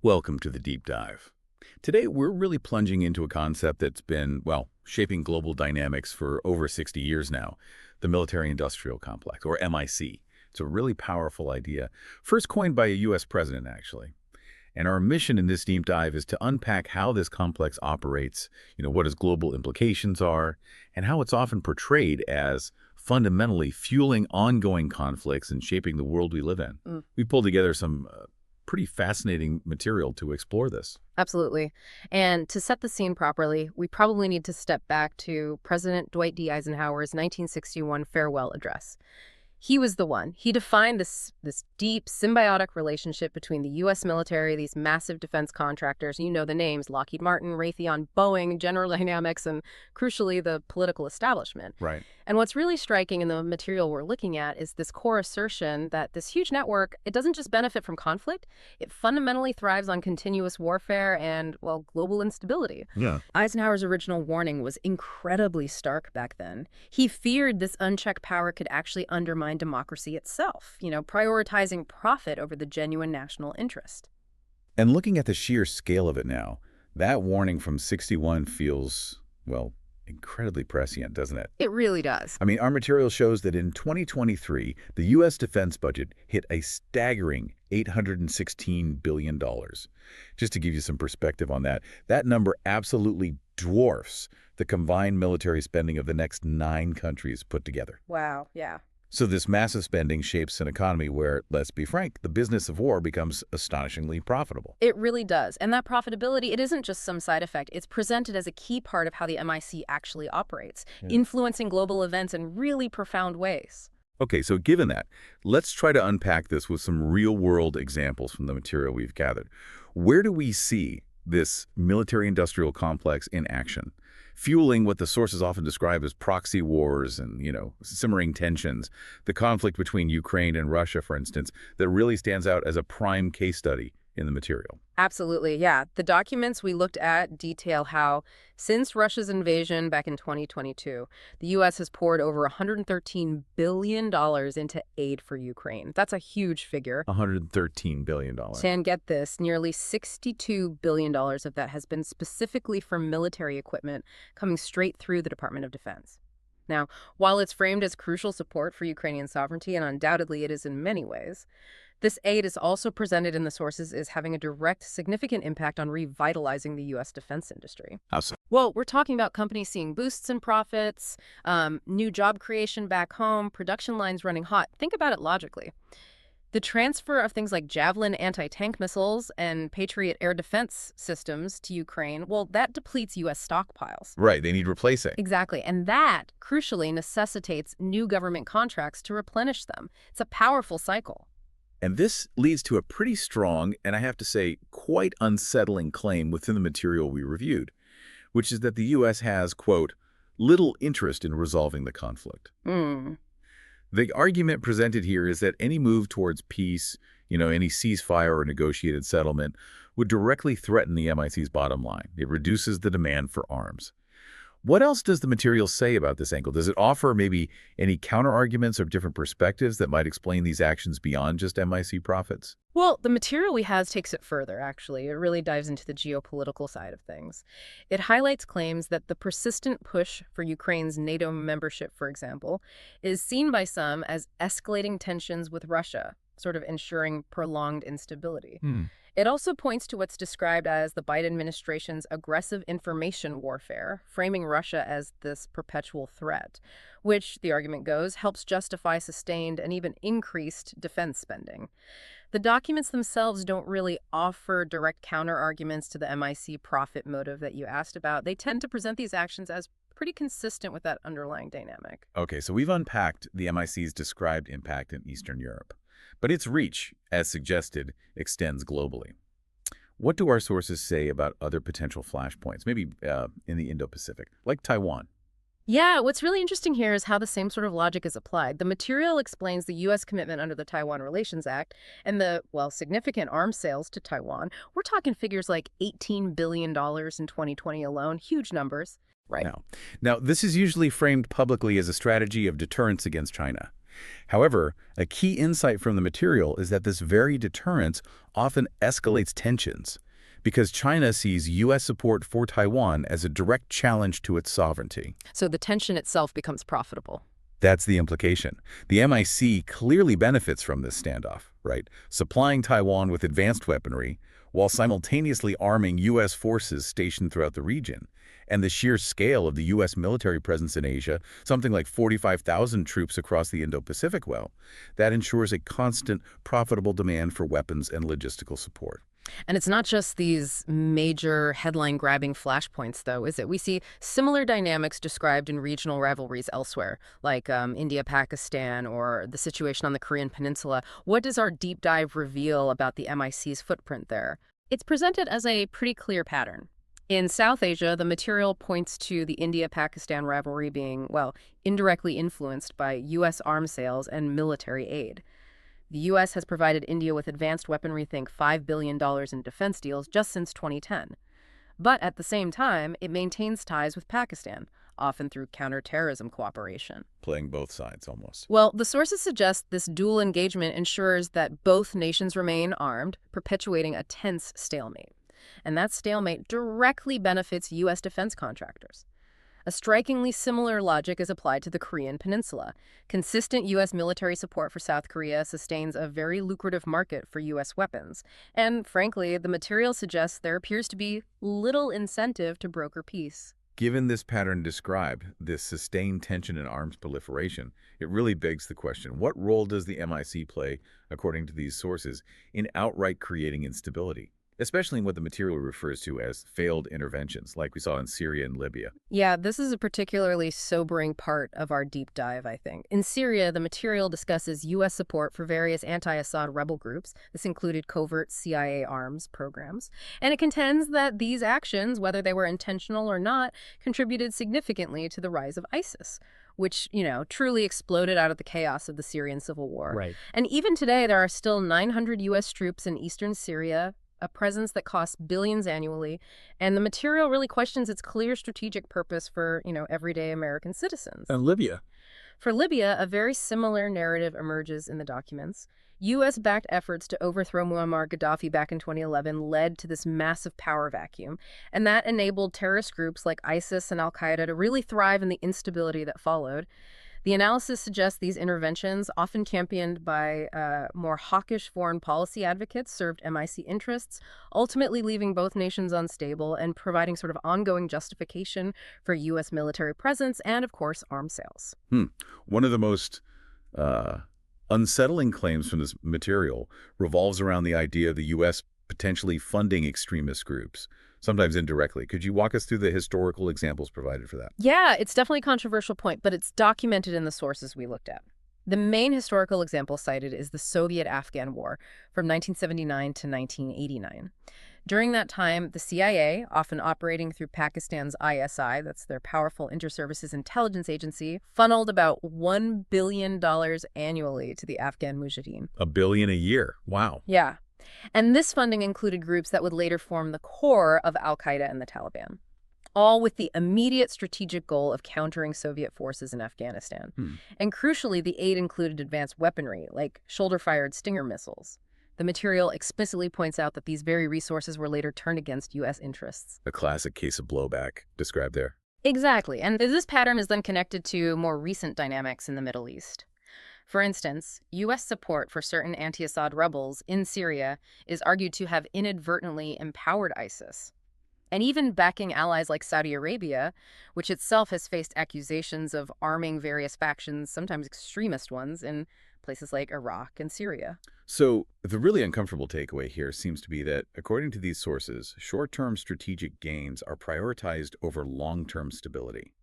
Welcome to the Deep Dive. Today, we're really plunging into a concept that's been, well, shaping global dynamics for over 60 years now, the military-industrial complex, or MIC. It's a really powerful idea, first coined by a U.S. president, actually. And our mission in this deep dive is to unpack how this complex operates, what its global implications are, and how it's often portrayed as fundamentally fueling ongoing conflicts and shaping the world we live in. We pulled together some pretty fascinating material to explore this. Absolutely. And to set the scene properly, we probably need to step back to President Dwight D. Eisenhower's 1961 farewell address. He was the one. He defined this deep, symbiotic relationship between the U.S. military, these massive defense contractors, you know the names, Lockheed Martin, Raytheon, Boeing, General Dynamics, and crucially, the political establishment. Right. And what's really striking in the material we're looking at is this core assertion that this huge network, it doesn't just benefit from conflict, it fundamentally thrives on continuous warfare and, well, global instability. Yeah. Eisenhower's original warning was incredibly stark back then. He feared this unchecked power could actually undermine democracy itself, prioritizing profit over the genuine national interest. And looking at the sheer scale of it now, that warning from 61 feels, well, incredibly prescient, doesn't it? It really does. I mean, our material shows that in 2023, the U.S. defense budget hit a staggering $816 billion. Just to give you some perspective on that, that number absolutely dwarfs the combined military spending of the next 9 countries put together. Wow, yeah. So this massive spending shapes an economy where, let's be frank, the business of war becomes astonishingly profitable. It really does. And that profitability, it isn't just some side effect. It's presented as a key part of how the MIC actually operates, influencing global events in really profound ways. Okay, so given that, let's try to unpack this with some real-world examples from the material we've gathered. Where do we see this military-industrial complex in action, fueling what the sources often describe as proxy wars and, simmering tensions? The conflict between Ukraine and Russia, for instance, that really stands out as a prime case study in the material. Absolutely, yeah. The documents we looked at detail how, since Russia's invasion back in 2022, the U.S. has poured over $113 billion into aid for Ukraine. That's a huge figure. $113 billion. And get this, nearly $62 billion of that has been specifically for military equipment coming straight through the Department of Defense. Now, while it's framed as crucial support for Ukrainian sovereignty, and undoubtedly it is in many ways, this aid is also presented in the sources as having a direct, significant impact on revitalizing the U.S. defense industry. How so? Well, we're talking about companies seeing boosts in profits, new job creation back home, production lines running hot. Think about it logically. The transfer of things like Javelin anti-tank missiles and Patriot air defense systems to Ukraine, well, that depletes U.S. stockpiles. Right, they need replacing. Exactly, and that, crucially, necessitates new government contracts to replenish them. It's a powerful cycle. And this leads to a pretty strong, and I have to say, quite unsettling claim within the material we reviewed, which is that the U.S. has, quote, little interest in resolving the conflict. The argument presented here is that any move towards peace, any ceasefire or negotiated settlement, would directly threaten the MIC's bottom line. It reduces the demand for arms. What else does the material say about this angle? Does it offer maybe any counter-arguments or different perspectives that might explain these actions beyond just MIC profits? Well, the material we have takes it further, actually. It really dives into the geopolitical side of things. It highlights claims that the persistent push for Ukraine's NATO membership, for example, is seen by some as escalating tensions with Russia, sort of ensuring prolonged instability. It also points to what's described as the Biden administration's aggressive information warfare, framing Russia as this perpetual threat, which, the argument goes, helps justify sustained and even increased defense spending. The documents themselves don't really offer direct counter-arguments to the MIC profit motive that you asked about. They tend to present these actions as pretty consistent with that underlying dynamic. Okay, so we've unpacked the MIC's described impact in Eastern Europe. But its reach, as suggested, extends globally. What do our sources say about other potential flashpoints, maybe in the Indo-Pacific, like Taiwan? Yeah, what's really interesting here is how the same sort of logic is applied. The material explains the U.S. commitment under the Taiwan Relations Act and the, well, significant arms sales to Taiwan. We're talking figures like $18 billion in 2020 alone, huge numbers. Right. Now, this is usually framed publicly as a strategy of deterrence against China. However, a key insight from the material is that this very deterrence often escalates tensions because China sees U.S. support for Taiwan as a direct challenge to its sovereignty. So the tension itself becomes profitable. That's the implication. The MIC clearly benefits from this standoff, right? Supplying Taiwan with advanced weaponry while simultaneously arming U.S. forces stationed throughout the region. And the sheer scale of the U.S. military presence in Asia, something like 45,000 troops across the Indo-Pacific, well, that ensures a constant, profitable demand for weapons and logistical support. And it's not just these major headline-grabbing flashpoints, though, is it? We see similar dynamics described in regional rivalries elsewhere, like India-Pakistan or the situation on the Korean Peninsula. What does our deep dive reveal about the MIC's footprint there? It's presented as a pretty clear pattern. In South Asia, the material points to the India-Pakistan rivalry being, well, indirectly influenced by U.S. arms sales and military aid. The U.S. has provided India with advanced weaponry, think $5 billion in defense deals just since 2010. But at the same time, it maintains ties with Pakistan, often through counterterrorism cooperation. Playing both sides, almost. Well, the sources suggest this dual engagement ensures that both nations remain armed, perpetuating a tense stalemate. And that stalemate directly benefits U.S. defense contractors. A strikingly similar logic is applied to the Korean Peninsula. Consistent U.S. military support for South Korea sustains a very lucrative market for U.S. weapons. And frankly, the material suggests there appears to be little incentive to broker peace. Given this pattern described, this sustained tension and arms proliferation, it really begs the question, what role does the MIC play, according to these sources, in outright creating instability? Especially in what the material refers to as failed interventions, like we saw in Syria and Libya. Yeah, this is a particularly sobering part of our deep dive, I think. In Syria, the material discusses U.S. support for various anti-Assad rebel groups. This included covert CIA arms programs. And it contends that these actions, whether they were intentional or not, contributed significantly to the rise of ISIS, which, truly exploded out of the chaos of the Syrian civil war. Right. And even today, there are still 900 U.S. troops in eastern Syria, a presence that costs billions annually, and the material really questions its clear strategic purpose for, everyday American citizens. And Libya. For Libya, a very similar narrative emerges in the documents. U.S.-backed efforts to overthrow Muammar Gaddafi back in 2011 led to this massive power vacuum, and that enabled terrorist groups like ISIS and Al-Qaeda to really thrive in the instability that followed. The analysis suggests these interventions, often championed by more hawkish foreign policy advocates, served MIC interests, ultimately leaving both nations unstable and providing sort of ongoing justification for U.S. military presence and, of course, arms sales. One of the most unsettling claims from this material revolves around the idea of the U.S. potentially funding extremist groups, sometimes indirectly. Could you walk us through the historical examples provided for that? Yeah, it's definitely a controversial point, but it's documented in the sources we looked at. The main historical example cited is the Soviet-Afghan War from 1979 to 1989. During that time, the CIA, often operating through Pakistan's ISI, that's their powerful inter-services intelligence agency, funneled about $1 billion annually to the Afghan mujahideen. $1 billion a year. Wow. Yeah. And this funding included groups that would later form the core of Al-Qaeda and the Taliban, all with the immediate strategic goal of countering Soviet forces in Afghanistan. And crucially, the aid included advanced weaponry, like shoulder-fired Stinger missiles. The material explicitly points out that these very resources were later turned against U.S. interests. A classic case of blowback described there. Exactly. And this pattern is then connected to more recent dynamics in the Middle East. For instance, U.S. support for certain anti-Assad rebels in Syria is argued to have inadvertently empowered ISIS. And even backing allies like Saudi Arabia, which itself has faced accusations of arming various factions, sometimes extremist ones, in places like Iraq and Syria. So the really uncomfortable takeaway here seems to be that, according to these sources, short-term strategic gains are prioritized over long-term stability.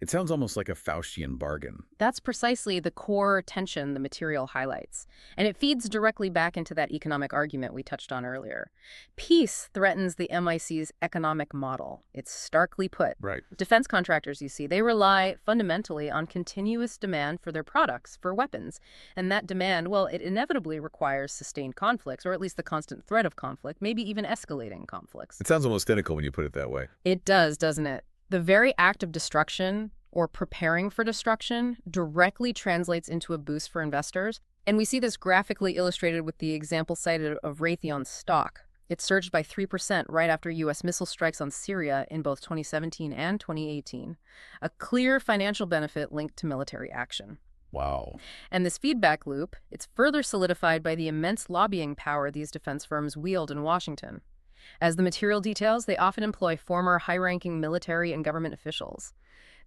It sounds almost like a Faustian bargain. That's precisely the core tension the material highlights, and it feeds directly back into that economic argument we touched on earlier. Peace threatens the MIC's economic model. It's starkly put. Right. Defense contractors, you see, they rely fundamentally on continuous demand for their products, for weapons, and that demand, well, it inevitably requires sustained conflicts, or at least the constant threat of conflict, maybe even escalating conflicts. It sounds almost cynical when you put it that way. It does, doesn't it? The very act of destruction, or preparing for destruction directly translates into a boost for investors. And we see this graphically illustrated with the example cited of Raytheon's stock. It surged by 3% right after U.S. missile strikes on Syria in both 2017 and 2018. A clear financial benefit linked to military action. Wow. And this feedback loop, it's further solidified by the immense lobbying power these defense firms wield in Washington. As the material details, they often employ former high-ranking military and government officials.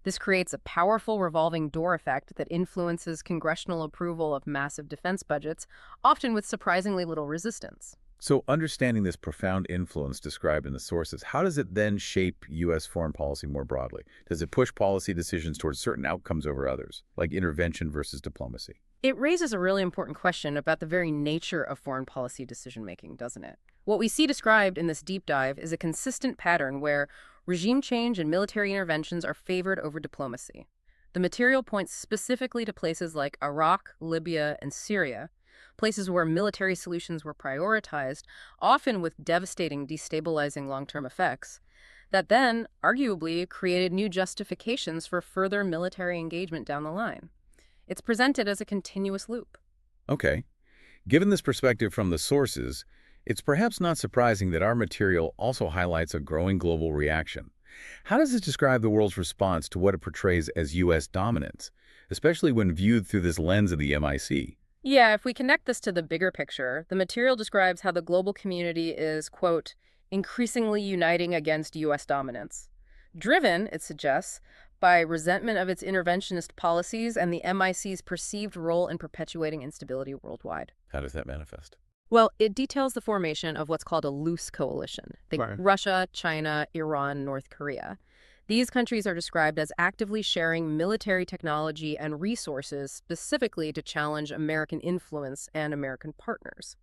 This creates a powerful revolving door effect that influences congressional approval of massive defense budgets, often with surprisingly little resistance. So understanding this profound influence described in the sources, how does it then shape U.S. foreign policy more broadly? Does it push policy decisions towards certain outcomes over others, like intervention versus diplomacy? It raises a really important question about the very nature of foreign policy decision-making, doesn't it? What we see described in this deep dive is a consistent pattern where regime change and military interventions are favored over diplomacy. The material points specifically to places like Iraq, Libya, and Syria, places where military solutions were prioritized, often with devastating, destabilizing long-term effects, that then, arguably, created new justifications for further military engagement down the line. It's presented as a continuous loop. Okay. Given this perspective from the sources, it's perhaps not surprising that our material also highlights a growing global reaction. How does it describe the world's response to what it portrays as U.S. dominance, especially when viewed through this lens of the MIC? Yeah, if we connect this to the bigger picture, the material describes how the global community is, quote, increasingly uniting against U.S. dominance. Driven, it suggests, by resentment of its interventionist policies and the MIC's perceived role in perpetuating instability worldwide. How does that manifest? Well, it details the formation of what's called a loose coalition. Think Right. Russia, China, Iran, North Korea. These countries are described as actively sharing military technology and resources specifically to challenge American influence and American partners.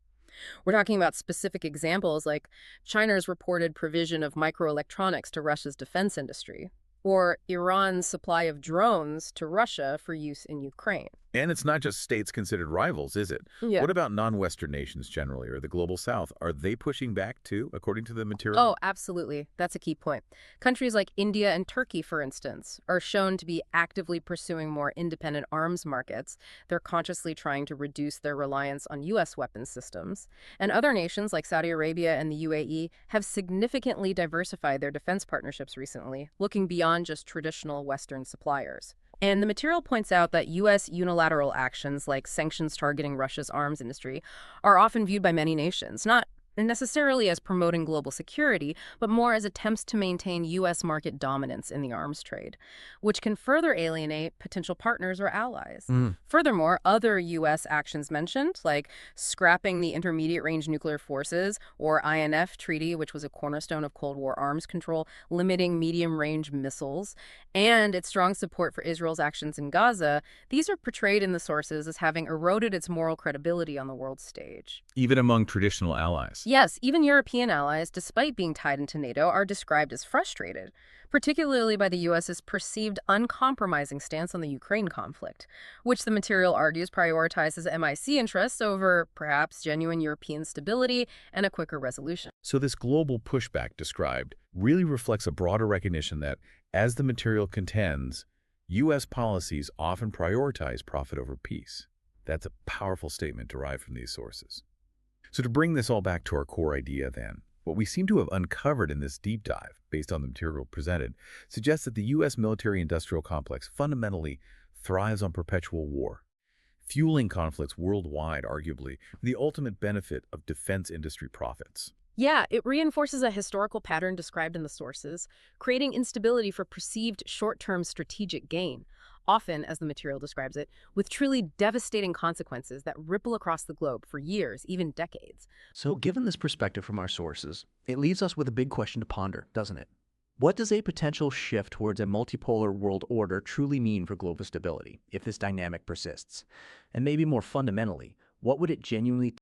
We're talking about specific examples like China's reported provision of microelectronics to Russia's defense industry, or Iran's supply of drones to Russia for use in Ukraine. And it's not just states considered rivals, is it? Yeah. What about non-Western nations generally, or the global South? Are they pushing back too, according to the material? Oh, absolutely. That's a key point. Countries like India and Turkey, for instance, are shown to be actively pursuing more independent arms markets. They're consciously trying to reduce their reliance on U.S. weapons systems. And other nations like Saudi Arabia and the UAE have significantly diversified their defense partnerships recently, looking beyond just traditional Western suppliers. And the material points out that U.S. unilateral actions like sanctions targeting Russia's arms industry are often viewed by many nations, not necessarily as promoting global security, but more as attempts to maintain U.S. market dominance in the arms trade, which can further alienate potential partners or allies. Furthermore, other U.S. actions mentioned, like scrapping the Intermediate-Range Nuclear Forces or INF Treaty, which was a cornerstone of Cold War arms control, limiting medium-range missiles, and its strong support for Israel's actions in Gaza, these are portrayed in the sources as having eroded its moral credibility on the world stage. Even among traditional allies. Yes, even European allies, despite being tied into NATO, are described as frustrated, particularly by the U.S.'s perceived uncompromising stance on the Ukraine conflict, which the material argues prioritizes MIC interests over perhaps genuine European stability and a quicker resolution. So this global pushback described really reflects a broader recognition that, as the material contends, U.S. policies often prioritize profit over peace. That's a powerful statement derived from these sources. So to bring this all back to our core idea then, what we seem to have uncovered in this deep dive, based on the material presented, suggests that the U.S. military-industrial complex fundamentally thrives on perpetual war, fueling conflicts worldwide, arguably, for the ultimate benefit of defense industry profits. Yeah, it reinforces a historical pattern described in the sources, creating instability for perceived short-term strategic gain, often, as the material describes it, with truly devastating consequences that ripple across the globe for years, even decades. So given this perspective from our sources, it leaves us with a big question to ponder, doesn't it? What does a potential shift towards a multipolar world order truly mean for global stability, if this dynamic persists? And maybe more fundamentally, what would it genuinely